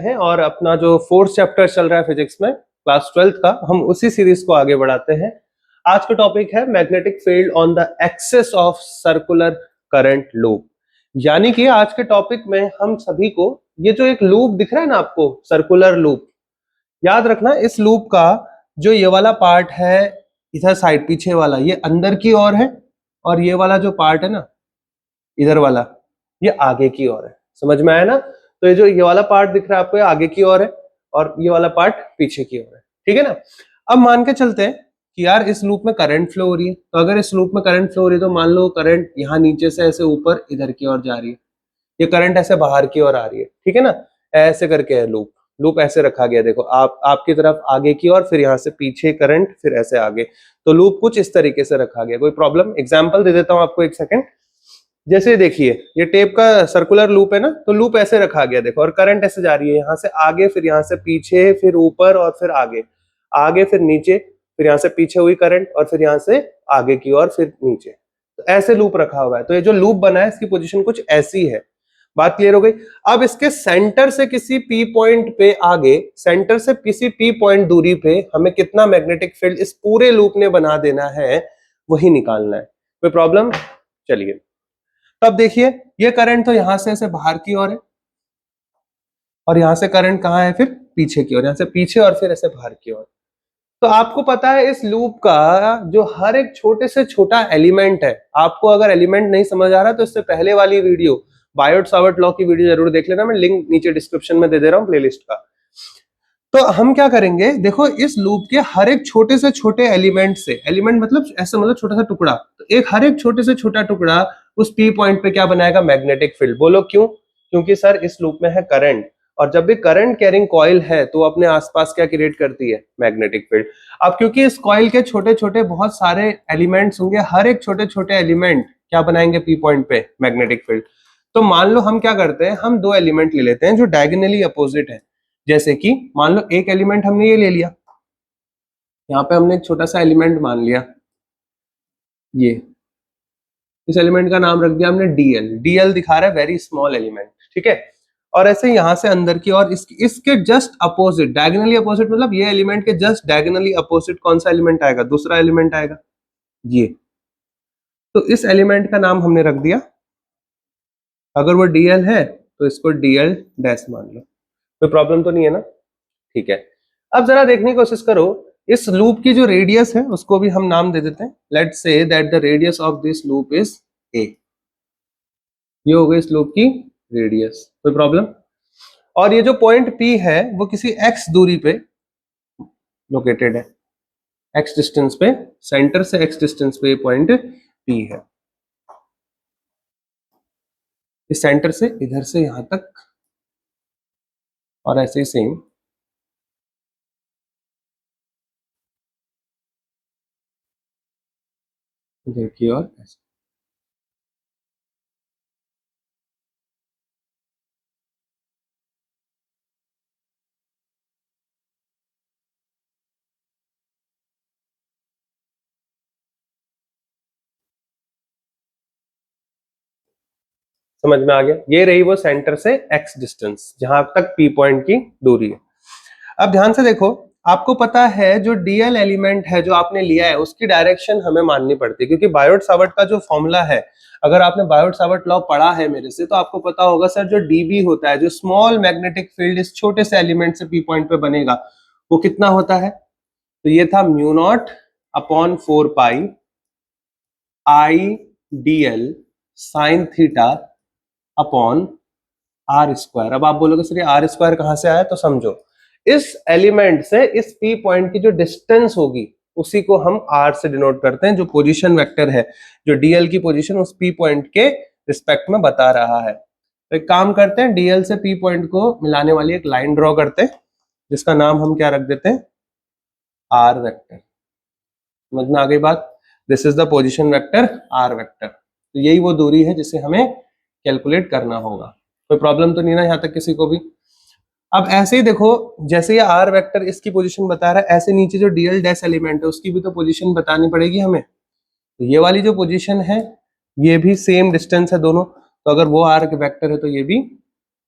हैं और अपना जो फोर्थ चैप्टर चल रहा है फिजिक्स में क्लास 12th का, हम उसी सीरीज को आगे बढ़ाते हैं। आज का टॉपिक है magnetic field on the axis of circular current loop. यानी कि आज के टॉपिक में हम सभी को ये जो एक लूप दिख रहा है ना आपको, सर्कुलर लूप, याद रखना इस लूप का जो ये वाला पार्ट है इधर साइड पीछे वाला, ये अंदर की ओर है, और ये वाला जो पार्ट है ना इधर वाला, ये आगे की ओर है। समझ में आया ना? तो ये जो ये वाला पार्ट दिख रहा है आपको, ये आगे की ओर है और ये वाला पार्ट पीछे की ओर है। ठीक है ना? अब मान के चलते हैं कि यार इस लूप में करंट फ्लो हो रही है, तो अगर इस लूप में करंट फ्लो हो रही है तो मान लो करंट यहाँ नीचे से ऐसे ऊपर इधर की ओर जा रही है, ये करंट ऐसे बाहर की ओर आ रही है। ठीक है ना? ऐसे करके है लूप, लूप ऐसे रखा गया, देखो आप आपकी तरफ आगे की ओर, फिर यहाँ से पीछे करंट, फिर ऐसे आगे। तो लूप कुछ इस तरीके से रखा गया। कोई प्रॉब्लम? एग्जाम्पल दे देता हूँ आपको, एक सेकेंड। जैसे देखिए ये टेप का सर्कुलर लूप है ना, तो लूप ऐसे रखा गया देखो, और करंट ऐसे जा रही है यहाँ से आगे, फिर यहाँ से पीछे, फिर ऊपर, और फिर आगे, आगे फिर नीचे, फिर यहाँ से पीछे हुई करंट, और फिर यहाँ से आगे की ओर, फिर नीचे। तो ऐसे लूप रखा हुआ है। तो ये जो लूप बना है इसकी पोजीशन कुछ ऐसी है। बात क्लियर हो गई? अब इसके सेंटर से किसी पी पॉइंट पे आगे, सेंटर से किसी पी पॉइंट दूरी पे हमें कितना मैग्नेटिक फील्ड इस पूरे लूप ने बना देना है, वही निकालना है। कोई प्रॉब्लम? चलिए तब देखिए, ये करंट तो यहां से ऐसे बाहर की ओर है, और यहां से करंट कहाँ है? फिर पीछे की ओर, यहां से पीछे और फिर ऐसे बाहर की ओर। तो आपको पता है इस लूप का जो हर एक छोटे से छोटा एलिमेंट है, आपको अगर एलिमेंट नहीं समझ आ रहा तो इससे पहले वाली वीडियो, बायोट सावर्ट लॉ की वीडियो जरूर देख लेना, मैं लिंक नीचे डिस्क्रिप्शन में दे दे रहा हूँ प्लेलिस्ट का। तो हम क्या करेंगे, देखो इस लूप के हर एक छोटे से छोटे एलिमेंट से, एलिमेंट मतलब ऐसे मतलब छोटा सा टुकड़ा, तो एक हर एक छोटे से छोटा टुकड़ा उस पी पॉइंट पे क्या बनाएगा? Magnetic field. बोलो क्यों? क्योंकि सर इस लूप में है करंट, और जब भी करंट कैरिंग कॉइल है तो अपने आसपास क्या क्रिएट करती है? Magnetic field. अब क्योंकि इस कॉइल के छोटे छोटे बहुत सारे एलिमेंट्स होंगे, हर एक छोटे छोटे एलिमेंट क्या बनाएंगे पी पॉइंट पे? Magnetic field. तो मान लो हम क्या करते हैं, हम दो एलिमेंट ले लेते हैं जो डायगोनली अपोजिट है। जैसे कि मान लो एक एलिमेंट हमने ये ले लिया, यहाँ पे हमने एक छोटा सा एलिमेंट मान लिया, ये इस एलिमेंट का नाम रख दिया हमने डीएल। डीएल दिखा रहा है वेरी स्मॉल एलिमेंट। ठीक है? और ऐसे यहां से अंदर की और इसके जस्ट अपोजिट, डायगोनली अपोजिट मतलब ये एलिमेंट के जस्ट डायगोनली अपोजिट कौन सा एलिमेंट आएगा? दूसरा एलिमेंट आएगा, ये। तो इस एलिमेंट का नाम हमने रख दिया, अगर वो डीएल है तो इसको डीएल डैश मान लो। कोई प्रॉब्लम तो नहीं है ना? ठीक है। अब जरा देखने की कोशिश करो, इस लूप की जो रेडियस है उसको भी हम नाम दे देते हैं। Let's say that the radius of this loop is a. ये हो गई इस लूप की रेडियस। कोई प्रॉब्लम? और ये जो पॉइंट P है वो किसी x दूरी पे लोकेटेड है, x डिस्टेंस पे, सेंटर से x डिस्टेंस पे पॉइंट P है। इस सेंटर से इधर से यहां तक, और ऐसे ही सेम इधर की और ऐसे। समझ में आ गया? ये रही वो सेंटर से x डिस्टेंस जहां तक P पॉइंट की दूरी है। अब ध्यान से देखो, आपको पता है जो डीएल एलिमेंट है जो आपने लिया है उसकी डायरेक्शन हमें माननी पड़ती है, क्योंकि बायोट सावर्ट का जो फॉर्मूला है, अगर आपने बायोट सावर्ट लॉ पढ़ा है मेरे से तो आपको पता होगा सर, जो डीबी होता है, जो स्मॉल मैग्नेटिक फील्ड इस छोटे से एलिमेंट से पी पॉइंट पे बनेगा, वो कितना होता है? तो ये था mu naught upon 4 pi I D L sine theta upon R square. अब आप बोलोगे सर ये आर स्क्वायर कहां से आया? तो समझो, इस एलिमेंट से इस पी पॉइंट की जो डिस्टेंस होगी उसी को हम आर से डिनोट करते हैं, जो पोजीशन वेक्टर है, जो डीएल की पोजीशन उस पी पॉइंट के रिस्पेक्ट में बता रहा है। तो एक काम करते हैं, डीएल से पी पॉइंट को मिलाने वाली एक लाइन ड्रॉ करते हैं, जिसका नाम हम क्या रख देते हैं? R vector. समझ में आ गई बात? This is the position vector R vector. तो यही वो दूरी है जिसे हमें कैलकुलेट करना होगा। कोई प्रॉब्लम तो नहीं ना यहां तक किसी को भी? अब ऐसे ही देखो, जैसे ये आर वेक्टर इसकी पोजीशन बता रहा है, ऐसे नीचे जो डीएल डैश एलिमेंट है उसकी भी तो पोजीशन बतानी पड़ेगी हमें। तो ये वाली जो पोजीशन है, ये भी सेम डिस्टेंस है दोनों, तो अगर वो आर वेक्टर है तो ये भी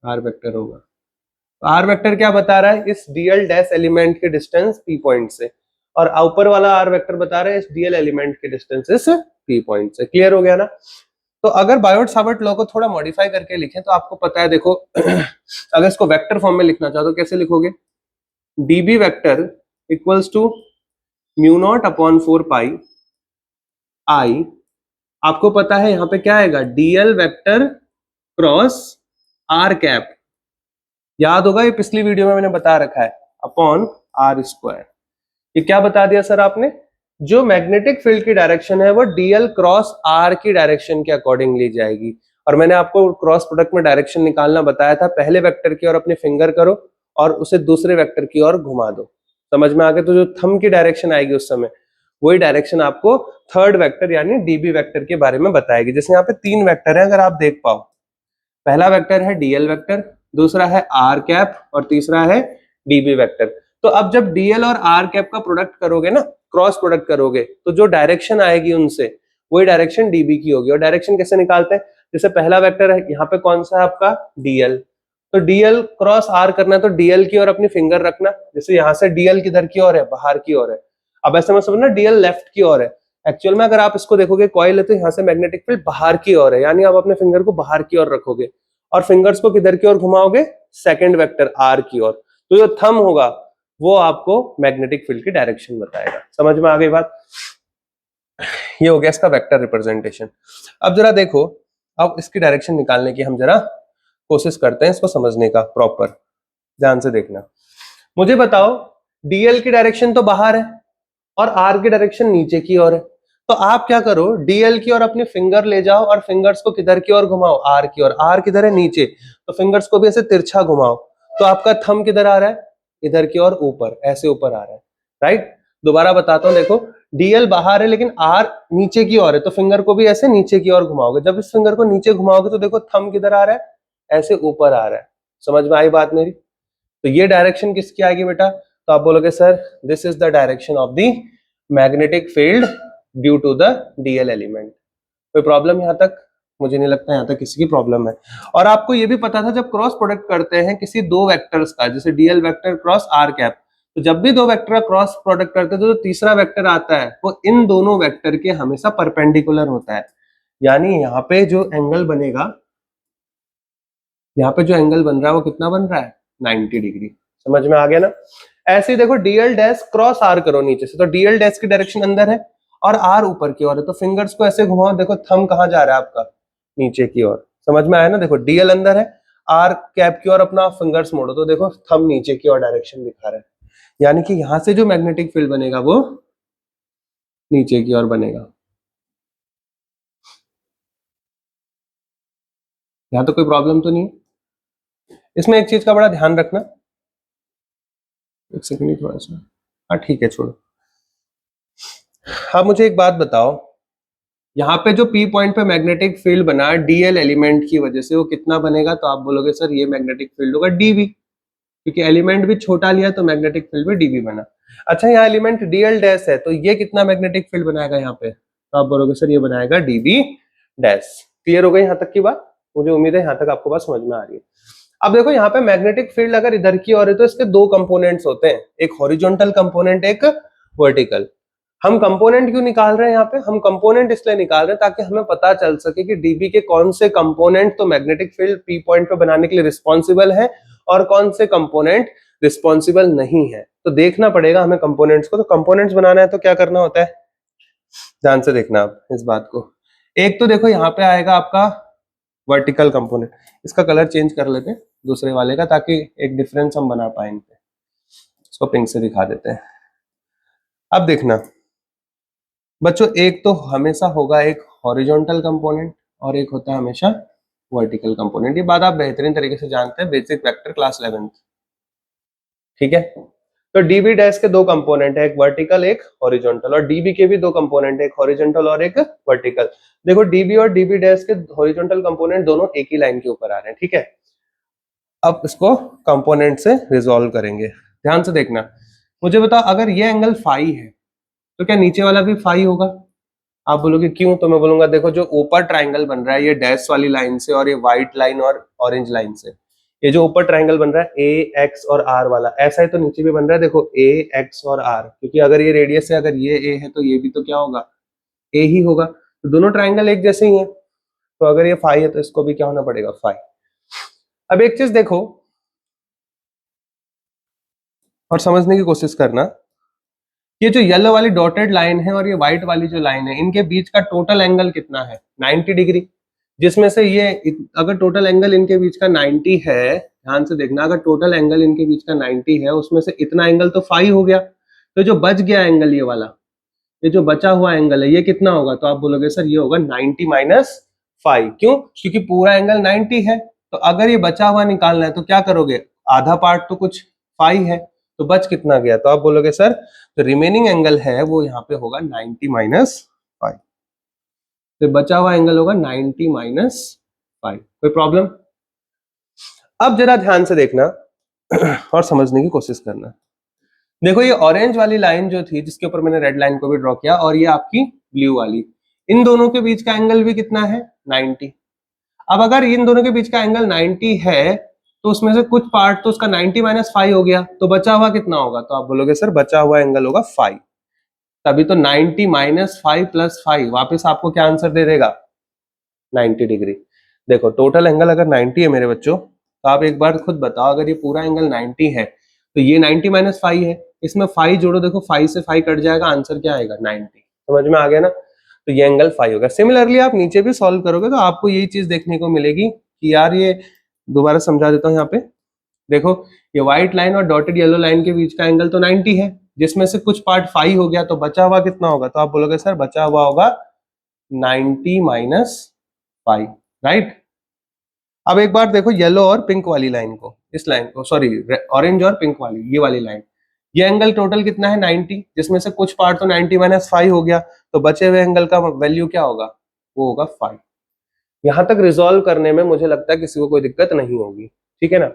आर वेक्टर होगा। आर वेक्टर क्या बता रहा है, इस डीएल डैश एलिमेंट के डिस्टेंस पी पॉइंट से, और ऊपर वाला आर वेक्टर बता रहा है इस डीएल एलिमेंट के डिस्टेंस इस पी पॉइंट से। क्लियर हो गया ना। तो अगर बायोट सावर्ट लॉ को थोड़ा मॉडिफाई करके लिखें तो आपको पता है, देखो अगर इसको वेक्टर फॉर्म में लिखना चाहो तो कैसे लिखोगे, DB vector equals to mu naught upon 4 pi I, आपको पता है यहां पे क्या आएगा, DL vector cross R cap, याद होगा ये पिछली वीडियो में मैंने बता रखा है, अपॉन आर स्क्वायर। ये क्या बता दिया सर आपने, जो मैग्नेटिक फील्ड की डायरेक्शन है वो डीएल क्रॉस आर की डायरेक्शन के अकॉर्डिंग ली जाएगी। और मैंने आपको क्रॉस प्रोडक्ट में डायरेक्शन निकालना बताया था, पहले वेक्टर की ओर अपने फिंगर करो और उसे दूसरे वेक्टर की ओर घुमा दो, समझ में आ गया। तो जो थंब की डायरेक्शन आएगी उस समय वही डायरेक्शन आपको थर्ड वेक्टर यानी डीबी वेक्टर के बारे में बताएगी। जैसे यहाँ पे 3 वेक्टर है, अगर आप देख पाओ, पहला वेक्टर है डीएल वेक्टर, दूसरा है आर कैप और तीसरा है डीबी वेक्टर। तो अब जब डीएल और आर कैप का प्रोडक्ट करोगे ना, क्रॉस प्रोडक्ट करोगे, तो जो डायरेक्शन आएगी उनसे वही डायरेक्शन डीबी की होगी। और डायरेक्शन कैसे निकालते हैं, जैसे पहला वेक्टर है यहाँ पे कौन सा है आपका डीएल, तो डीएल क्रॉस आर करना है तो डीएल की ओर अपनी फिंगर रखना, जैसे यहाँ से डीएल किधर की ओर है, बाहर की ओर है। अब ऐसे में समझना डीएल लेफ्ट की ओर है, एक्चुअल में अगर आप इसको देखोगे कॉइल है तो यहाँ से मैग्नेटिक फील्ड बाहर की ओर है, यानी आप अपने फिंगर को बाहर की ओर रखोगे और फिंगर्स को किधर की ओर घुमाओगे, सेकंड वेक्टर आर की ओर। तो जो थंब होगा वो आपको मैग्नेटिक फील्ड की डायरेक्शन बताएगा। समझ में आ गई बात। ये हो गया इसका वेक्टर रिप्रेजेंटेशन। अब जरा देखो, अब इसकी डायरेक्शन निकालने की हम जरा कोशिश करते हैं, इसको समझने का प्रॉपर ध्यान से देखना। मुझे बताओ डीएल की डायरेक्शन तो बाहर है और आर की डायरेक्शन नीचे की ओर है, तो आप क्या करो, डीएल की ओर अपनी फिंगर ले जाओ और फिंगर्स को किधर की ओर घुमाओ, आर की ओर। आर किधर है, नीचे, तो फिंगर्स को भी ऐसे तिरछा घुमाओ, तो आपका थंब किधर आ रहा है, इधर की ओर ऊपर, ऐसे ऊपर आ रहा है, राइट। दोबारा बताता हूं, देखो डीएल बाहर है लेकिन आर नीचे की ओर है, तो फिंगर को भी ऐसे नीचे की ओर घुमाओगे। जब इस फिंगर को नीचे घुमाओगे तो देखो थंब किधर आ रहा है, ऐसे ऊपर आ रहा है। समझ में आई बात मेरी। तो ये डायरेक्शन किसकी आएगी बेटा, तो आप बोलोगे sir this is the direction of the magnetic field due to the DL element. कोई प्रॉब्लम यहां तक, मुझे नहीं लगता यहां तक किसी की प्रॉब्लम है। और आपको ये भी पता था जब क्रॉस प्रोडक्ट करते हैं किसी दो वेक्टर्स का, जैसे DL vector cross R cap, तो जब भी दो वेक्टर का क्रॉस प्रोडक्ट करते हैं तो जो तीसरा वेक्टर आता है वो इन दोनों वेक्टर के हमेशा परपेंडिकुलर होता है। यानी यहाँ पे जो एंगल बनेगा, यहाँ पे जो एंगल बन रहा है वो कितना बन रहा है, 90 डिग्री। समझ में आ गया ना। ऐसे ही देखो डीएल डैश क्रॉस आर करो नीचे से, तो डीएल डैश की डायरेक्शन अंदर है और आर ऊपर की ओर है, तो फिंगर्स को ऐसे घुमाओ, देखो थंब कहाँ जा रहा है आपका, नीचे की ओर। समझ में आया ना। देखो डीएल अंदर है, आर कैप की ओर अपना फिंगर्स मोड़ो, तो देखो थंब नीचे की ओर डायरेक्शन दिखा रहा है, यानी कि यहां से जो मैग्नेटिक फील्ड बनेगा वो नीचे की ओर बनेगा। यहां तो कोई प्रॉब्लम तो नहीं है। इसमें एक चीज का बड़ा ध्यान रखना, एक सेकंड थोड़ा सा, हाँ ठीक है छोड़ो। अब मुझे एक बात बताओ, यहाँ पे जो पी पॉइंट पे मैग्नेटिक फील्ड बना डीएल एलिमेंट की वजह से वो कितना बनेगा, तो आप बोलोगे सर ये मैग्नेटिक फील्ड होगा डीबी, क्योंकि एलिमेंट भी छोटा लिया तो मैग्नेटिक फील्ड भी डीबी बना। अच्छा यहाँ एलिमेंट डीएल डैश है, तो ये कितना मैग्नेटिक फील्ड बनाएगा यहाँ पे, तो आप बोलोगे सर ये बनाएगा डीबी डैश। क्लियर हो गई यहाँ तक की बात, मुझे उम्मीद है यहाँ तक आपको बात समझ में आ रही है। अब देखो यहाँ पे मैग्नेटिक फील्ड अगर इधर की ओर है तो इसके दो कंपोनेंट्स होते हैं, एक हॉरिजॉन्टल कंपोनेंट, एक वर्टिकल। हम कंपोनेंट क्यों निकाल रहे हैं यहाँ पे, हम कंपोनेंट इसलिए निकाल रहे हैं ताकि हमें पता चल सके कि डीबी के कौन से कंपोनेंट तो मैग्नेटिक फील्ड पी पॉइंट पे बनाने के लिए रिस्पॉन्सिबल है और कौन से कंपोनेंट रिस्पॉन्सिबल नहीं है। तो देखना पड़ेगा हमें कंपोनेंट्स को। तो कंपोनेंट्स बनाना है तो क्या करना होता है, ध्यान से देखना आप इस बात को। एक तो देखो यहाँ पे आएगा आपका वर्टिकल कंपोनेंट, इसका कलर चेंज कर लेते हैं दूसरे वाले का ताकि एक डिफरेंस हम बना पाए इन पे। इसको पिंक से दिखा देते हैं। अब देखना बच्चों, एक तो हमेशा होगा एक हॉरिजॉन्टल कंपोनेंट और एक होता है हमेशा वर्टिकल कंपोनेंट। ये बात आप बेहतरीन तरीके से जानते हैं बेसिक वेक्टर क्लास 11th। ठीक है, तो डीबी डैश के दो कंपोनेंट है, एक वर्टिकल एक हॉरिजॉन्टल, और डीबी के भी दो कंपोनेंट है, एक हॉरिजॉन्टल और एक वर्टिकल। देखो डीबी और डीबी डैश के हॉरिजॉन्टल कंपोनेंट दोनों एक ही लाइन के ऊपर आ रहे हैं। ठीक है, अब इसको कंपोनेंट से रिजॉल्व करेंगे। ध्यान से देखना, मुझे बताओ अगर ये एंगल फाई है तो क्या नीचे वाला भी फाई होगा। आप बोलोगे क्यों, तो मैं बोलूंगा देखो जो ऊपर ट्राइंगल बन रहा है ये डैश वाली लाइन से और ये व्हाइट लाइन और ऑरेंज लाइन से, ये जो ऊपर ट्रायंगल बन रहा है ए एक्स और आर वाला, ऐसा ही तो नीचे भी बन रहा है, देखो ए एक्स और आर, क्योंकि अगर ये रेडियस है, अगर ये ए है तो ये भी तो क्या होगा, ए ही होगा। तो दोनों ट्रायंगल एक जैसे ही हैं, तो अगर ये फाई है तो इसको भी क्या होना पड़ेगा, फाई। अब एक चीज देखो और समझने की कोशिश करना, ये जो येलो वाली डॉटेड लाइन है और ये व्हाइट वाली जो लाइन है, इनके बीच का टोटल एंगल कितना है, 90 डिग्री। जिसमें से ये अगर टोटल एंगल इनके बीच का 90 है, ध्यान से देखना, अगर टोटल एंगल इनके बीच का 90 है, उसमें से इतना एंगल तो फाई हो गया। तो जो बच गया एंगल ये वाला, ये जो बचा हुआ एंगल है, ये कितना होगा, तो आप बोलोगे सर ये होगा 90 माइनस फाई। क्यों, क्योंकि पूरा एंगल 90 है, तो अगर ये बचा हुआ निकालना है तो क्या करोगे, आधा पार्ट तो कुछ फाई है, तो बच कितना गया, तो आप बोलोगे सर जो रिमेनिंग एंगल है वो यहाँ पे होगा 90 माइनस फाइव। तो बचा हुआ एंगल होगा 90 माइनस फाइव। कोई प्रॉब्लम? अब जरा ध्यान से देखना और समझने की कोशिश करना। देखो ये ऑरेंज वाली लाइन जो थी, जिसके ऊपर मैंने रेड लाइन को भी ड्रॉ किया, और ये आपकी ब्लू वाली, इन दोनों के बीच का एंगल भी कितना है, 90। अब अगर इन दोनों के बीच का एंगल 90 है, तो उसमें से कुछ पार्ट तो उसका 90 माइनस फाइव हो गया, तो बचा हुआ कितना होगा, तो आप बोलोगे सर बचा हुआ एंगल होगा 5। तभी तो 90 माइनस 5 प्लस 5 वापिस आपको क्या आंसर दे देगा, 90 डिग्री। देखो टोटल एंगल अगर 90 है मेरे बच्चों, तो आप एक बार खुद बताओ, अगर ये पूरा एंगल 90 है तो ये 90 माइनस 5 है, इसमें 5 जोड़ो, देखो 5 से 5 कट जाएगा, आंसर क्या आएगा, 90। समझ में आ गया ना, तो ये एंगल 5 होगा। सिमिलरली आप नीचे भी सॉल्व करोगे तो आपको यही चीज देखने को मिलेगी कि यार ये, दोबारा समझा देता हूँ यहाँ पे, देखो ये व्हाइट लाइन और डॉटेड येलो लाइन के बीच का एंगल तो 90 है, जिसमें से कुछ पार्ट 5 हो गया, तो बचा हुआ कितना होगा, तो आप बोलोगे सर बचा हुआ होगा 90 माइनस 5, राइट। अब एक बार देखो येलो और पिंक वाली लाइन को, इस लाइन को, सॉरी ऑरेंज और पिंक वाली, ये वाली लाइन, ये एंगल टोटल कितना है 90, जिसमें से कुछ पार्ट तो 90 माइनस 5 हो गया, तो बचे हुए एंगल का वैल्यू क्या होगा, वो होगा 5। यहां तक रिजॉल्व करने में मुझे लगता है किसी को कोई दिक्कत नहीं होगी, ठीक है ना।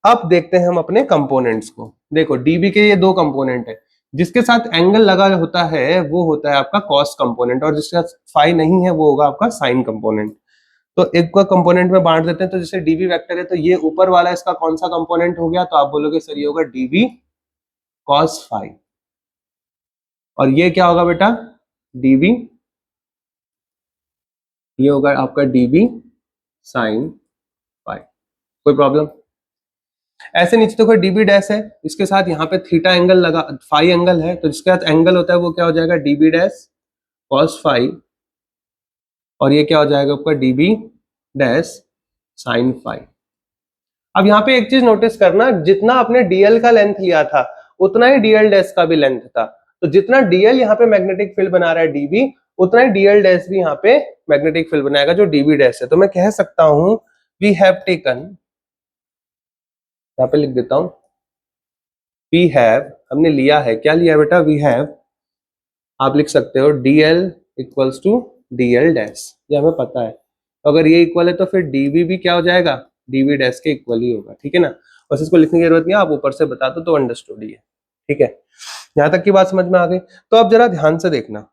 अब देखते हैं हम अपने कंपोनेंट्स को। देखो डीबी के ये दो कंपोनेंट है, जिसके साथ एंगल लगा होता है वो होता है आपका कॉस कंपोनेंट, और जिसके साथ फाई नहीं है वो होगा आपका साइन कंपोनेंट। तो एक को कंपोनेंट में बांट देते हैं, तो जैसे डीबी वेक्टर है, तो ये ऊपर वाला इसका कौन सा कंपोनेंट हो गया, तो आप बोलोगे सर ये होगा डीबी कॉस फाई, और ये क्या होगा बेटा, डीबी, ये होगा आपका डीबी साइन फाई। कोई प्रॉब्लम? ऐसे नीचे देखो डीबी डैश है, इसके साथ यहाँ पे थीटा एंगल लगा, फाई एंगल है, तो जिसके साथ एंगल होता है वो क्या हो जाएगा, डीबी डैश कॉस फाई, और ये क्या हो जाएगा आपका डीबी डैश साइन फाई। अब यहाँ पे एक चीज नोटिस करना, जितना आपने डीएल का लेंथ लिया था उतना ही डीएल डैश का भी लेंथ था, तो जितना डीएल यहाँ पे मैग्नेटिक फील्ड बना रहा है डीबी, उतना ही डीएल डैश भी यहाँ पे मैग्नेटिक फील्ड बनाएगा जो डीबी डैश है। तो मैं कह सकता हूं वी हैव टेकन, यहाँ पे लिख देता हूं, वी हैव, हमने लिया है, क्या लिया है बेटा, वी हैव, आप लिख सकते हो DL equals to DL dash, ये हमें पता है। तो अगर ये इक्वल है तो फिर डीबी भी क्या हो जाएगा, डीबी डैश के इक्वल ही होगा, ठीक है ना। बस इसको लिखने की जरूरत नहीं है, आप ऊपर से बता दो तो अंडरस्टूड ही है, ठीक है। यहां तक की बात समझ में आ गई। तो अब जरा ध्यान से देखना,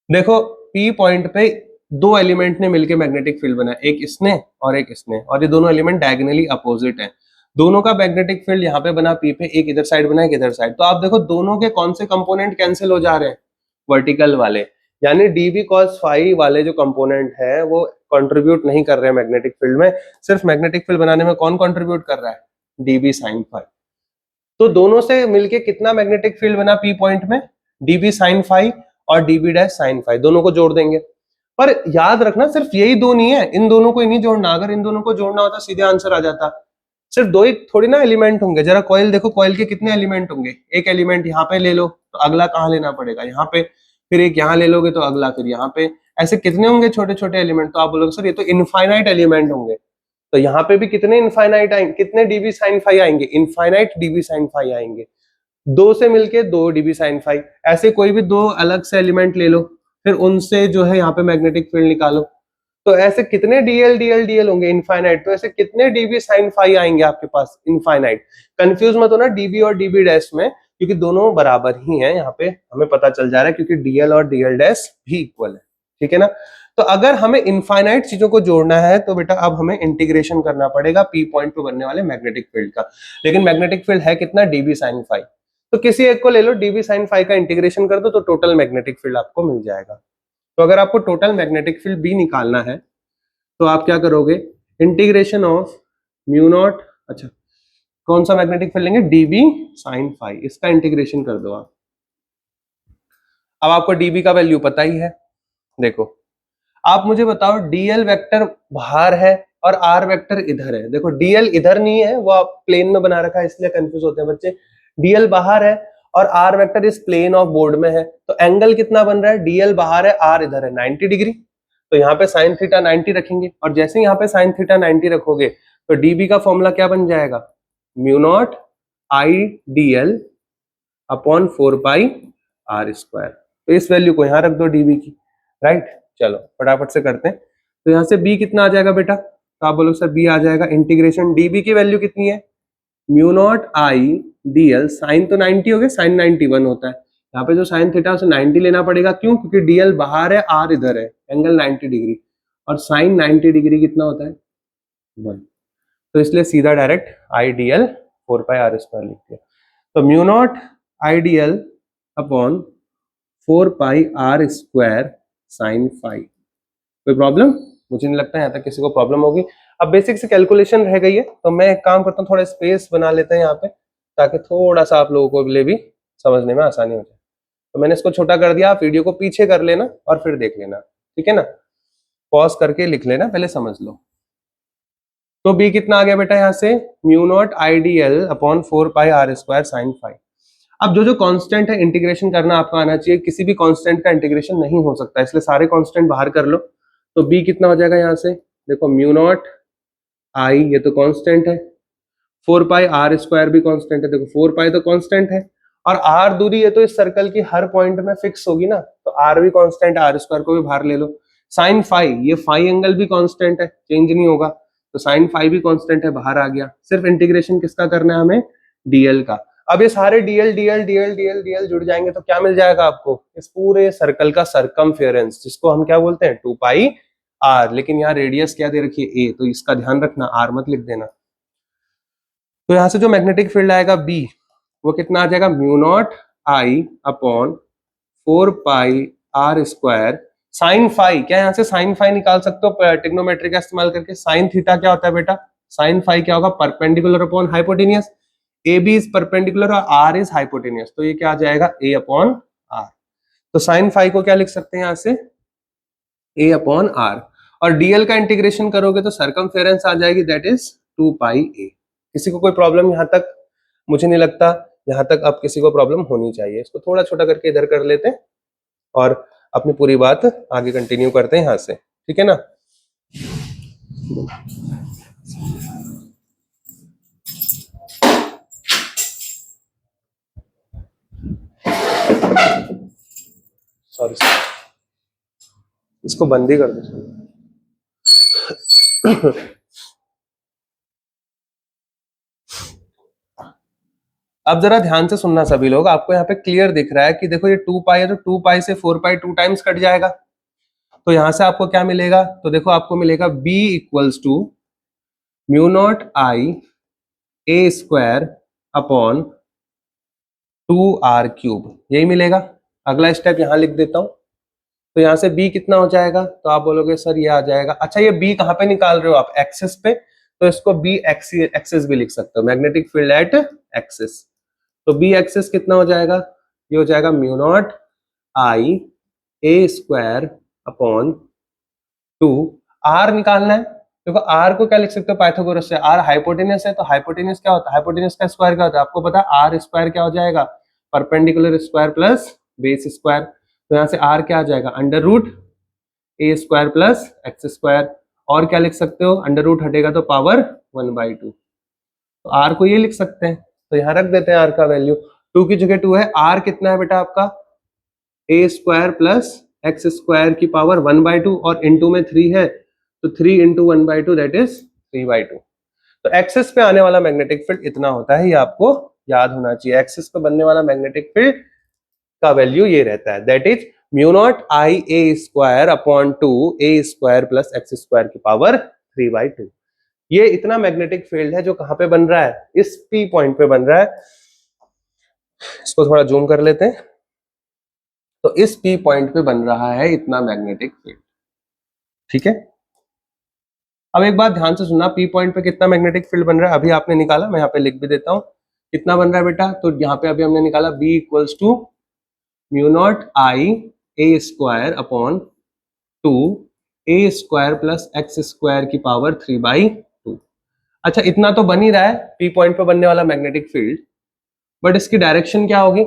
देखो पी पॉइंट पे दो एलिमेंट ने मिलकर मैग्नेटिक फील्ड बनाया, एक इसने और एक इसने, और ये दोनों एलिमेंट डायगोनली अपोजिट हैं। दोनों का मैग्नेटिक फील्ड यहाँ पे बना पी पे, एक इधर साइड बना एक इधर साइड। तो आप देखो दोनों के कौन से कंपोनेंट कैंसिल हो जा रहे हैं, वर्टिकल वाले, यानी डीबी कॉस फाई वाले जो कंपोनेंट है वो कंट्रीब्यूट नहीं कर रहे हैं मैग्नेटिक फील्ड में। सिर्फ मैग्नेटिक फील्ड बनाने में कौन कंट्रीब्यूट कर रहा है, डीबी साइन फाई। तो दोनों से मिलके कितना मैग्नेटिक फील्ड बना पी पॉइंट में, डीबी साइन फाई और डीबी डैश साइन फाई, दोनों को जोड़ देंगे। पर याद रखना सिर्फ यही दो नहीं है, इन दोनों को ही नहीं जोड़ना, अगर इन दोनों को जोड़ना होता सीधे आंसर आ जाता। सिर्फ दो ही थोड़ी ना एलिमेंट होंगे, जरा कॉइल देखो, कॉइल के कितने एलिमेंट होंगे, एक एलिमेंट यहाँ पे ले लो तो अगला कहाँ लेना पड़ेगा, यहाँ पे, फिर एक यहाँ ले लोगे तो अगला फिर यहाँ पे, ऐसे कितने होंगे छोटे छोटे एलिमेंट। तो आप बोलोगे सर ये तो इनफाइनाइट एलिमेंट होंगे, तो यहाँ पे भी कितने इनफाइनाइट आएंगे, कितने डीबी साइन फाई आएंगे, इनफाइनाइट डीबी साइन फाई आएंगे, दो से मिलके दो डीबी साइन फाई। ऐसे कोई भी दो अलग से एलिमेंट ले लो, फिर उनसे जो है यहाँ पे मैग्नेटिक फील्ड निकालो, तो ऐसे कितने डीएल डीएल डीएल होंगे, इनफाइनाइट। तो ऐसे कितने डीबी साइन फाई आएंगे आपके पास, इनफाइनाइट। कंफ्यूज मत होना डीबी और डीबी डैश में, क्योंकि दोनों बराबर ही हैं, यहाँ पे हमें पता चल जा रहा है, क्योंकि डीएल और डीएल डैश भी इक्वल है, ठीक है ना। तो अगर हमें इनफाइनाइट चीजों को जोड़ना है तो बेटा अब हमें इंटीग्रेशन करना पड़ेगा पी पॉइंट पे बनने वाले मैग्नेटिक फील्ड का। लेकिन मैग्नेटिक फील्ड है कितना, डीबी साइन फाइव। तो किसी एक को ले लो, डीबी साइन फाइव का इंटीग्रेशन कर दो तो टोटल मैग्नेटिक फील्ड आपको मिल जाएगा। तो अगर आपको टोटल मैग्नेटिक फील्ड बी निकालना है तो आप क्या करोगे, इंटीग्रेशन ऑफ म्यू नॉट, अच्छा कौन सा मैग्नेटिक फील्ड लेंगे, डीबी साइन फाइव, इसका इंटीग्रेशन कर दो आप। अब आपको डीबी का वैल्यू पता ही है। देखो आप मुझे बताओ, डीएल वेक्टर बाहर है और आर वेक्टर इधर है। देखो डीएल इधर नहीं है, वो आप प्लेन में बना रखा है इसलिए कंफ्यूज होते हैं बच्चे। डीएल बाहर है और आर वेक्टर इस प्लेन ऑफ बोर्ड में है, तो एंगल कितना बन रहा है, डीएल बाहर है आर इधर है, 90 डिग्री। तो यहाँ पे साइन थीटा 90 रखेंगे, और जैसे यहाँ पे साइन थीटा 90 रखोगे तो डीबी का फॉर्मूला क्या बन जाएगा, mu naught I DL upon 4 pi R square. तो इस वैल्यू को यहाँ रख दो डीबी की, राइट। चलो फटाफट से करते हैं। तो यहाँ से बी कितना आ जाएगा बेटा, तो आप बोलो सर बी आ जाएगा इंटीग्रेशन, डीबी की वैल्यू कितनी है, mu naught I DL, sign तो 90 हो गया, साइन 91 होता है। यहाँ पे जो साइन थीटा उसे 90 लेना पड़ेगा, क्यों, क्योंकि डीएल बाहर है आर इधर है, एंगल 90 डिग्री, और साइन 90 डिग्री कितना होता है 1। तो इसलिए सीधा direct I DL 4 pi R square लिख दिया। तो mu naught I DL upon 4 pi R square sine phi. कोई प्रॉब्लम, मुझे नहीं लगता यहाँ तक किसी को प्रॉब्लम होगी। अब बेसिक से कैलकुलेशन रह गई है, तो मैं एक काम करता हूँ, थोड़ा स्पेस बना लेते हैं यहाँ पे, ताकि थोड़ा सा आप लोगों को लिए भी समझने में आसानी हो जाए। तो मैंने इसको छोटा कर दिया, आप वीडियो को पीछे कर लेना और फिर देख लेना, ठीक है ना, पॉज करके लिख लेना, पहले समझ लो। तो बी कितना आ गया बेटा यहाँ से, mu naught I D L upon 4 pi R square sine phi. अब जो जो कांस्टेंट है इंटीग्रेशन करना आपको आना चाहिए, किसी भी कांस्टेंट का इंटीग्रेशन नहीं हो सकता, इसलिए सारे कांस्टेंट बाहर कर लो। तो बी कितना हो जाएगा यहाँ से, देखो म्यू नॉट आई, ये तो कांस्टेंट है, 4 पाई आर स्क्वायर भी कांस्टेंट है, देखो 4 पाई तो कांस्टेंट है, और आर दूरी है तो इस सर्कल की हर पॉइंट में फिक्स होगी ना, तो आर भी कांस्टेंट, आर स्क्वायर को भी बाहर ले लो। साइन फाइव, ये फाइव एंगल भी कांस्टेंट है, चेंज नहीं होगा, तो साइन फाइव भी कांस्टेंट है, बाहर आ गया। सिर्फ इंटीग्रेशन किसका करना है हमें, डीएल का। अब ये सारे DL DL DL DL DL जुड़ जाएंगे तो क्या मिल जाएगा आपको, इस पूरे सर्कल का सरकमफेरेंस, जिसको हम क्या बोलते हैं 2 पाई आर। लेकिन यहाँ रेडियस क्या दे रखी है, ए, तो इसका ध्यान रखना, आर मत लिख देना। तो यहाँ से जो मैग्नेटिक फील्ड आएगा बी, वो कितना आ जाएगा, mu naught I upon 4 pi R square sine phi. क्या यहाँ से साइन फाइव निकाल सकते हो ट्रिग्नोमेट्री का इस्तेमाल करके, साइन थीटा क्या होता है बेटा, साइन फाइव क्या होगा, perpendicular upon hypotenuse, A B is perpendicular और आर इज हाइपोटेनियस, तो ये क्या आ जाएगा, ए अपॉन आर। तो साइन फाइव को क्या लिख सकते हैं यहाँ से, ए अपॉन आर, और डीएल का इंटीग्रेशन करोगे तो सरकमफेरेंस आ जाएगी, दैट इज 2 पाई ए। किसी को कोई प्रॉब्लम यहाँ तक, मुझे नहीं लगता यहाँ तक अब किसी को प्रॉब्लम होनी चाहिए। इसको थोड़ा छोटा करके इधर कर लेते हैं और अपनी पूरी बात आगे कंटिन्यू करते हैं यहाँ से, ठीक है ना। सॉरी, इसको बंद ही कर दो। अब जरा ध्यान से सुनना सभी लोग, आपको यहाँ पे क्लियर दिख रहा है कि देखो ये 2 पाई है, तो 2 पाई से 4 पाई 2 टाइम्स कट जाएगा, तो यहां से आपको क्या मिलेगा, तो देखो आपको मिलेगा b equals to mu naught I A square upon 2r cube, यही मिलेगा। अगला स्टेप यहाँ लिख देता हूं, तो यहाँ से b कितना हो जाएगा, तो आप बोलोगे सर ये आ जाएगा, अच्छा ये b कहाँ पे निकाल रहे हो आप, एक्सिस पे, तो इसको b एक्सिस भी लिख सकते हो, मैग्नेटिक फील्ड एट एक्सिस। तो b एक्सिस कितना हो जाएगा, ये हो जाएगा mu naught I A square upon 2, r निकालना है। देखो r को क्या लिख सकते हो पाइथागोरस से, r हाइपोटेनस है, तो हाइपोटेनस क्या होता है, हाइपोटेनस का स्क्वायर क्या होता है आपको पता है, r स्क्वायर क्या हो जाएगा, perpendicular square plus base square. तो यहाँ से r क्या आ जाएगा, अंडर रूट ए स्क्वायर प्लस एक्स स्क्वायर, और क्या लिख सकते हो, अंडर रूट हटेगा तो पावर 1/2, तो r को ये लिख सकते हैं। तो यहाँ रख देते हैं r का वैल्यू, 2 की जगह 2 है, r कितना है बेटा आपका, ए स्क्वायर प्लस एक्स स्क्वायर की पावर 1/2, और इनटू में 3 है, तो 3 इंटू 1/2 दैट इज 3/2। तो एक्सिस पे आने वाला मैग्नेटिक फील्ड इतना होता है, ये आपको याद होना चाहिए। एक्सिस पे बनने वाला मैग्नेटिक फील्ड का वैल्यू ये रहता है, that is mu naught I A square upon 2 A square plus X square की पावर 3/2। ये इतना मैग्नेटिक फील्ड है जो कहां पे बन रहा है, इस पी पॉइंट पे बन रहा है। इसको थोड़ा जूम कर लेते हैं। तो इस पी पॉइंट पे बन रहा है इतना मैग्नेटिक फील्ड, ठीक है। अब एक बात ध्यान से सुनना, पी पॉइंट पे कितना मैग्नेटिक फील्ड बन रहा है अभी आपने निकाला, मैं यहाँ पे लिख भी देता हूँ कितना बन रहा है बेटा। तो यहाँ पे अभी हमने निकाला B equals to mu naught I A square upon 2 A square plus X square की पावर 3/2। अच्छा, इतना तो बन ही रहा है पी पॉइंट पे बनने वाला मैग्नेटिक फील्ड, बट इसकी डायरेक्शन क्या होगी।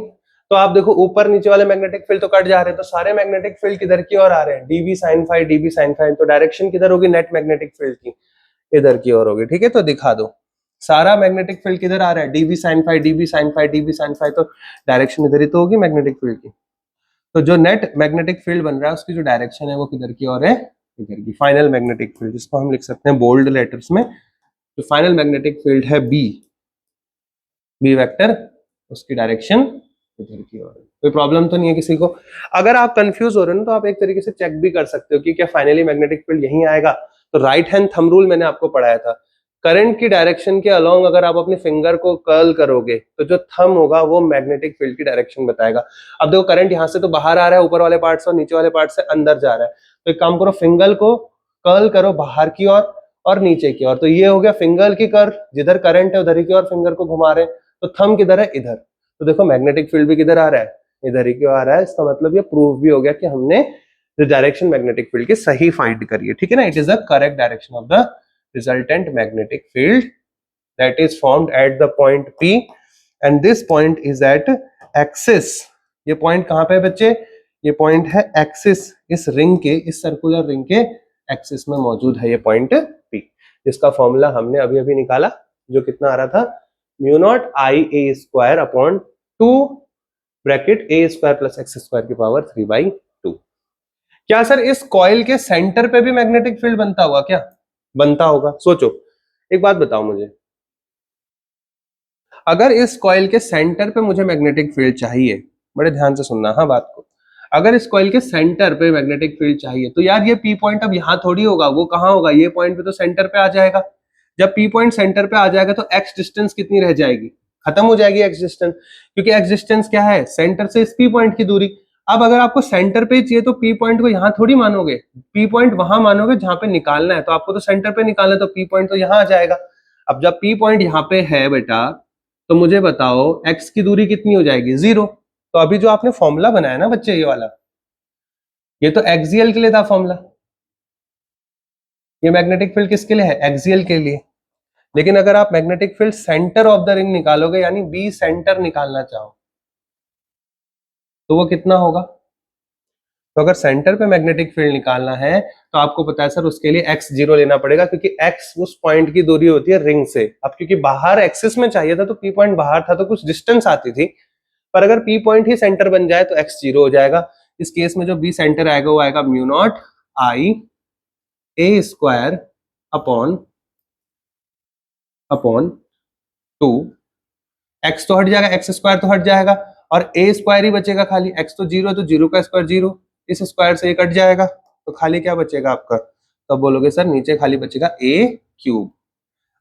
तो आप देखो ऊपर नीचे वाले मैग्नेटिक फील्ड तो कट जा रहे हैं, तो सारे मैग्नेटिक फील्ड किधर की ओर आ रहे हैं, DB sine phi DB sine phi. तो डायरेक्शन किधर होगी नेट मैग्नेटिक फील्ड की, इधर की ओर होगी, ठीक है। तो दिखा दो सारा मैग्नेटिक फील्ड किधर आ रहा है, DB sine phi DB sine phi DB sine phi. तो डायरेक्शन इधर ही तो होगी मैग्नेटिक फील्ड की। तो जो नेट मैग्नेटिक फील्ड बन रहा है उसकी जो डायरेक्शन है वो किधर की ओर है, इधर की। फाइनल मैग्नेटिक फील्ड, जिसको हम लिख सकते हैं बोल्ड लेटर्स में, जो फाइनल मैग्नेटिक फील्ड है बी वेक्टर, उसकी डायरेक्शन इधर की ओर है। कोई प्रॉब्लम तो नहीं है किसी को। अगर आप कंफ्यूज हो रहे हो तो आप एक तरीके से चेक भी कर सकते हो कि क्या फाइनली मैग्नेटिक फील्ड यहीं आएगा। तो राइट हैंड थंब रूल मैंने आपको पढ़ाया था, करंट की डायरेक्शन के अलोंग अगर आप अपने फिंगर को कर्ल करोगे तो जो थंब होगा वो मैग्नेटिक फील्ड की डायरेक्शन बताएगा। अब देखो करंट यहां से तो बाहर आ रहा है ऊपर वाले पार्ट से, और नीचे वाले पार्ट से अंदर जा रहा है। तो एक काम करो, फिंगर को कर्ल करो बाहर की ओर और नीचे की ओर। तो ये हो गया फिंगर की कर्ल, जिधर करंट है उधर ही की ओर फिंगर को घुमा रहे हैं। तो थंब किधर है, इधर। तो देखो मैग्नेटिक फील्ड भी किधर आ रहा है, इधर ही क्यों आ रहा है। इसका मतलब ये प्रूव भी हो गया कि हमने जो डायरेक्शन मैग्नेटिक फील्ड की सही फाइंड करी है, ठीक है ना। It is the correct direction of the resultant magnetic field that is formed at the point P and this point is at axis. ये पॉइंट कहां पे है बच्चे, ये पॉइंट है एक्सिस, इस रिंग के, इस सर्कुलर रिंग के एक्सिस में मौजूद है ये पॉइंट P, जिसका फॉर्मूला हमने अभी अभी निकाला, जो कितना आ रहा था, mu naught I A square upon 2 bracket A square plus X square की पावर 3/2। क्या सर इस कॉइल के सेंटर पे भी मैग्नेटिक फील्ड बनता होगा क्या, बनता होगा। सोचो, एक बात बताओ मुझे, अगर इस कॉइल के सेंटर पे मुझे मैग्नेटिक फील्ड चाहिए, बड़े ध्यान से सुनना हाँ बात को, अगर इस कॉइल के सेंटर पे मैग्नेटिक फील्ड चाहिए तो यार ये पी पॉइंट अब यहां थोड़ी होगा, वो कहां होगा, ये पॉइंट पे तो सेंटर पे आ जाएगा। जब पी पॉइंट सेंटर पे आ जाएगा तो एक्स डिस्टेंस कितनी रह जाएगी, खत्म हो जाएगी एक्स डिस्टेंस, क्योंकि एक्स डिस्टेंस क्या है, सेंटर से इस पी पॉइंट की दूरी। अब अगर आपको सेंटर पे चाहिए तो पी पॉइंट को यहां थोड़ी मानोगे, पी पॉइंट वहां मानोगे जहां पे निकालना है। तो आपको तो सेंटर पे निकालना है, तो पी पॉइंट तो यहां आ जाएगा। अब जब पी पॉइंट यहाँ पे है बेटा, तो मुझे बताओ एक्स की दूरी कितनी हो जाएगी, 0। तो अभी जो आपने फॉर्मूला बनाया ना बच्चे, ये वाला, ये तो एक्सियल के लिए था फॉर्मूला। ये मैग्नेटिक फील्ड किसके लिए है, एक्सियल के लिए। लेकिन अगर आप magnetic field centre of the ring निकालोगे, यानी बी सेंटर निकालना चाहो, तो वो कितना होगा। तो अगर सेंटर पे मैग्नेटिक फील्ड निकालना है तो आपको पता है सर उसके लिए x0 लेना पड़ेगा, क्योंकि x उस पॉइंट की दूरी होती है रिंग से। अब क्योंकि बाहर एक्सिस में चाहिए था तो p पॉइंट बाहर था तो कुछ डिस्टेंस आती थी, पर अगर p पॉइंट ही सेंटर बन जाए तो x0 हो जाएगा। इस केस में जो b सेंटर आएगा वो आएगा mu naught I A square upon 2, x तो हट जाएगा, एक्स स्क्वायर तो हट जाएगा, और ए स्क्वायर ही बचेगा खाली। x तो 0 है तो 0 का स्क्वायर 0, इस स्क्वायर से ये कट जाएगा, तो खाली क्या बचेगा आपका, तो अब बोलोगे सर नीचे खाली बचेगा a क्यूब।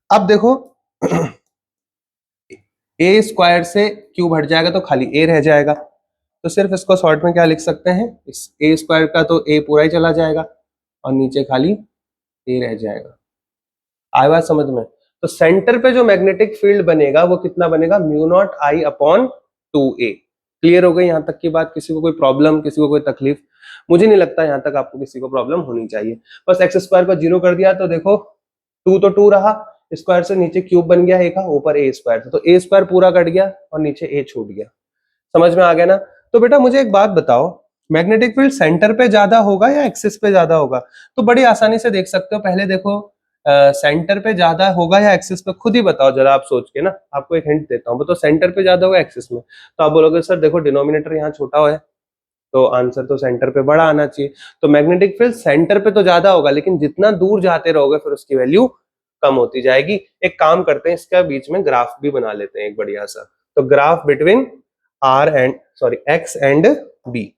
अब देखो a स्क्वायर से क्यूब हट जाएगा तो खाली a रह जाएगा। तो सिर्फ इसको शॉर्ट में क्या लिख सकते हैं, इस a स्क्वायर का तो a पूरा ही चला जाएगा और नीचे खाली a रह जाएगा। आई बात समझ में। तो सेंटर पे जो मैग्नेटिक फील्ड बनेगा वो कितना बनेगा, mu naught I upon 2a। Clear हो गई यहां तक की बात, किसी को कोई प्रॉब्लम, किसी को कोई तकलीफ, मुझे नहीं लगता यहां तक आपको किसी को प्रॉब्लम होनी चाहिए। बस एक्स स्क्वायर को 0 कर दिया तो देखो 2 तो 2 रहा, स्क्वायर से नीचे क्यूब बन गया, एक ऊपर a स्क्वायर, तो a स्क्वायर पूरा कट गया और नीचे a छूट गया। समझ में आ गया ना। तो बेटा मुझे एक बात बताओ, मैग्नेटिक फील्ड सेंटर पे ज्यादा होगा या एक्सिस पे ज्यादा होगा। तो बड़ी आसानी से देख सकते हो, पहले देखो सेंटर पे ज्यादा होगा या एक्सिस पे, खुद ही बताओ जरा आप सोच के ना। आपको एक हिंट देता हूँ, तो सेंटर पे ज्यादा होगा एक्सिस में। तो आप बोलोगे सर देखो डिनोमिनेटर यहाँ छोटा है तो आंसर तो सेंटर पे बड़ा आना चाहिए। तो मैग्नेटिक फील्ड सेंटर पे तो ज्यादा होगा, लेकिन जितना दूर जाते रहोगे फिर उसकी वैल्यू कम होती जाएगी। एक काम करते हैं, इसका बीच में ग्राफ भी बना लेते हैं एक बढ़िया सा। तो graph between X and B.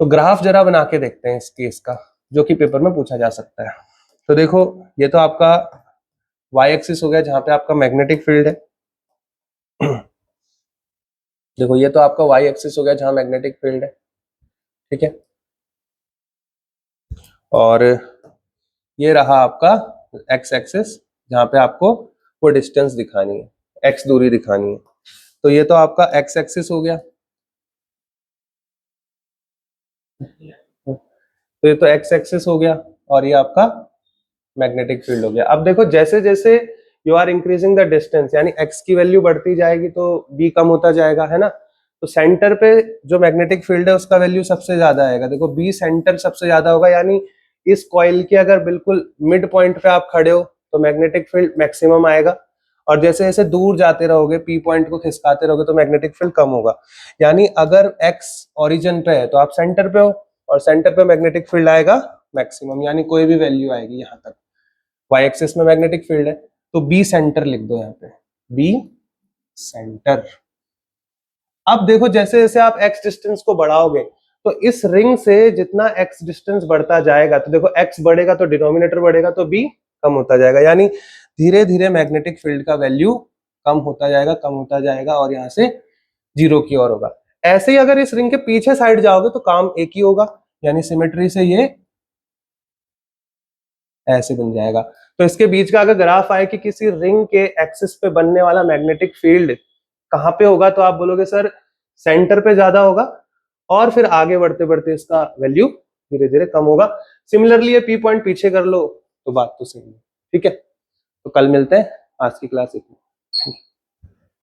तो ग्राफ जरा बना के देखते हैं इस केस का, जो कि पेपर में पूछा जा सकता है। तो देखो ये तो आपका वाई एक्सिस हो गया जहां पे आपका मैग्नेटिक फील्ड है। देखो ये तो आपका वाई एक्सिस हो गया जहां मैग्नेटिक फील्ड है, ठीक है। और ये रहा आपका एक्स एक्सिस जहां पे आपको वो डिस्टेंस दिखानी है, एक्स दूरी दिखानी है। तो ये तो आपका एक्स एक्सिस हो गया, तो ये तो एक्स एक्सिस हो गया, और ये आपका मैग्नेटिक फील्ड हो गया। अब देखो जैसे जैसे you are increasing the distance, यानी एक्स की वैल्यू बढ़ती जाएगी तो बी कम होता जाएगा, है ना। तो सेंटर पे जो मैग्नेटिक फील्ड है उसका वैल्यू सबसे ज्यादा आएगा। देखो बी सेंटर सबसे ज्यादा होगा, यानी इस कॉइल के अगर बिल्कुल मिड पॉइंट पे आप खड़े हो तो मैग्नेटिक फील्ड मैक्सिमम आएगा, और जैसे जैसे दूर जाते रहोगे, पी पॉइंट को खिसकाते रहोगे, तो मैग्नेटिक फील्ड कम होगा। यानी अगर एक्स ओरिजिन पे है तो आप सेंटर पे हो, और सेंटर पे मैग्नेटिक फील्ड आएगा मैक्सिमम, यानी कोई भी वैल्यू आएगी यहां तक। वाई एक्सिस में मैग्नेटिक फील्ड है, तो बी सेंटर लिख दो यहाँ पे, बी सेंटर। अब देखो जैसे जैसे आप एक्स डिस्टेंस को बढ़ाओगे तो इस रिंग से जितना एक्स डिस्टेंस बढ़ता जाएगा, तो देखो एक्स बढ़ेगा तो डिनोमिनेटर बढ़ेगा, तो बी कम होता जाएगा, यानी धीरे धीरे मैग्नेटिक फील्ड का वैल्यू कम होता जाएगा, कम होता जाएगा, और यहाँ से जीरो की ओर होगा। ऐसे ही अगर इस रिंग के पीछे साइड जाओगे तो काम एक ही होगा, यानी सिमेट्री से ये ऐसे बन जाएगा। तो इसके बीच का अगर ग्राफ आए कि किसी रिंग के एक्सिस पे बनने वाला मैग्नेटिक फील्ड कहां पे होगा, तो आप बोलोगे सर सेंटर पे ज्यादा होगा, और फिर आगे बढ़ते बढ़ते इसका वैल्यू धीरे धीरे कम होगा। सिमिलरली ये पी पॉइंट पीछे कर लो तो बात तो सही है, ठीक है। तो कल मिलते हैं, आज की क्लास इतनी।